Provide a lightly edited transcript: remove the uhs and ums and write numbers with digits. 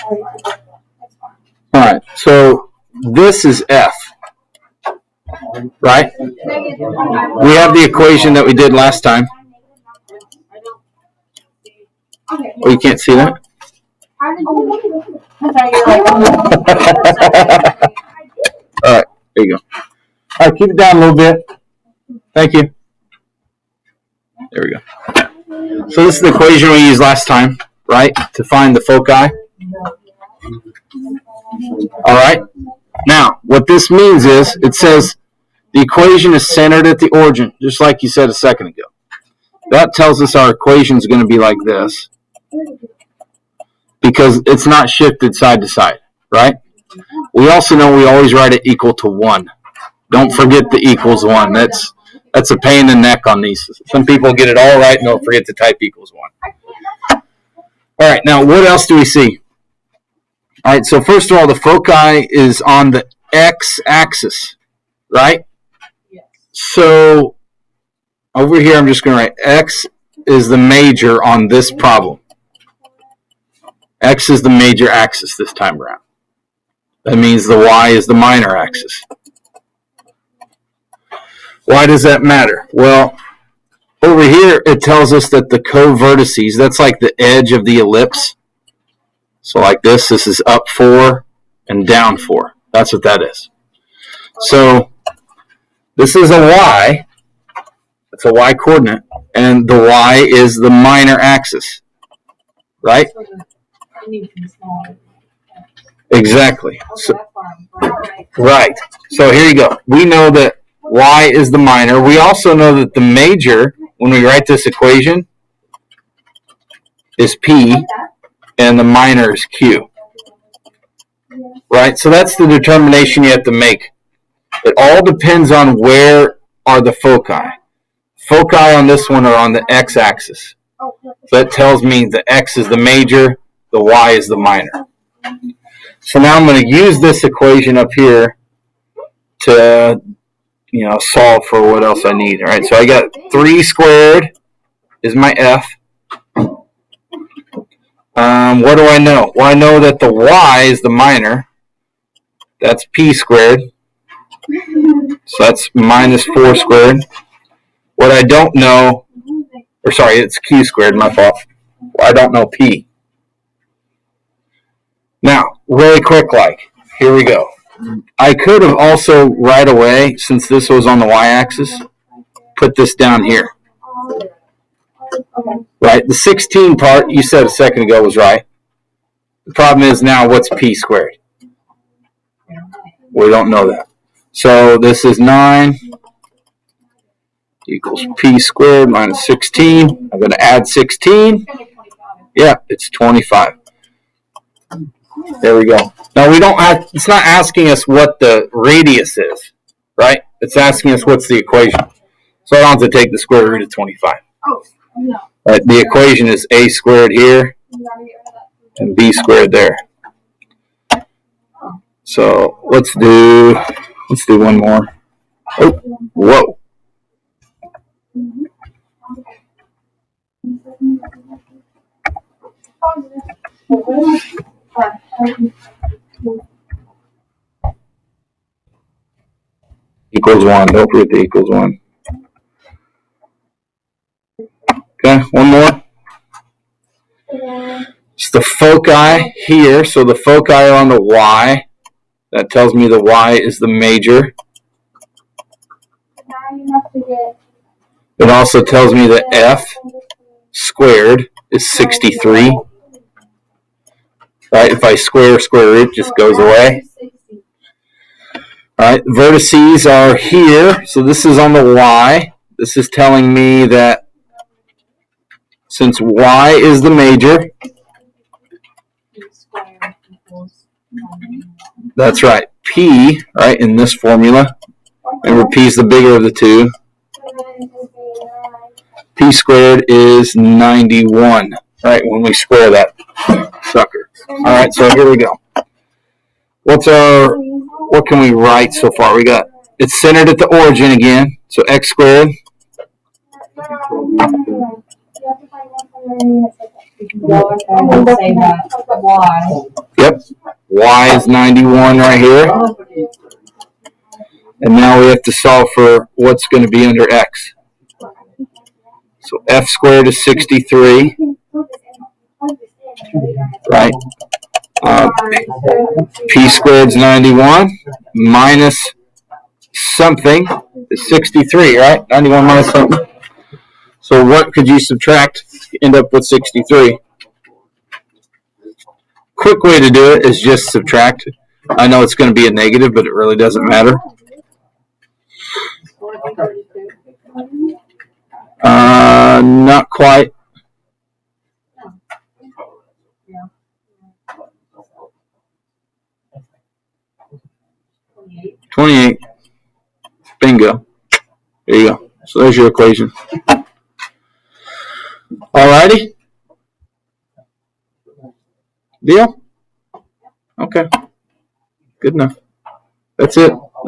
All right, so this is F, right? We have the equation that we did last time. Oh, you can't see that? All right, there you go. All right, keep it down a little bit. Thank you. There we go. So this is the equation we used last time, right, to find the foci. All right. Now, what this means is it says the equation is centered at the origin, just like you said a second ago. That tells us our equation is going to be like this because it's not shifted side to side, right? We also know we always write it equal to 1. Don't forget the equals 1. That's a pain in the neck on these. Some people get it all right and they'll forget to type equals 1. All right, now what else do we see? All right, so first of all, the foci is on the x-axis, right? Yes. So over here, I'm just going to write x is the major on this problem. X is the major axis this time around. That means the y is the minor axis. Why does that matter? Well, over here, it tells us that the co-vertices, that's like the edge of the ellipse. So like this is up 4 and down 4. That's what that is. So this is a y. It's a y coordinate. And the y is the minor axis. Right? Exactly. So, right. So here you go. We know that y is the minor. We also know that the major, when we write this equation, is P. And the minor is Q. Right? So that's the determination you have to make. It all depends on where are the foci. Foci on this one are on the x-axis. So that tells me the x is the major, the y is the minor. So now I'm going to use this equation up here to, solve for what else I need. All right, so I got 3 squared is my f. What do I know? Well, I know that the y is the minor. That's p squared. So that's minus 4 squared. What I don't know, it's q squared, my fault. I don't know p. Now, really quick here we go. I could have also right away, since this was on the y-axis, put this down here. Right, the 16 part you said a second ago was right. The problem is now what's p squared? We don't know that. So this is 9 equals p squared minus 16. I'm going to add 16. Yeah, it's 25. There we go. Now it's not asking us what the radius is, right? It's asking us what's the equation. So I don't have to take the square root of 25. Right, the equation is a squared here and b squared there. So let's do one more. Oh, whoa. Equals 1. Don't forget the equals 1. Okay, one more. It's the foci here. So the foci are on the y. That tells me the y is the major. It also tells me that f squared is 63. Right, if I square root, it just goes away. All right, vertices are here. So this is on the y. This is telling me that since y is the major, that's right, p, right, in this formula, remember p is the bigger of the two, p squared is 91, right, when we square that sucker. All right, so here we go. What can we write so far? We got, it's centered at the origin again, so x squared. Yep. Y is 91 right here. And now we have to solve for what's going to be under x. So f squared is 63. Right. P squared is 91 minus something is 63, right? 91 minus something. So what could you subtract to end up with 63? Quick way to do it is just subtract. I know it's going to be a negative, but it really doesn't matter. Not quite. 28. Bingo. There you go. So there's your equation. Alrighty. Deal? Okay. Good enough. That's it.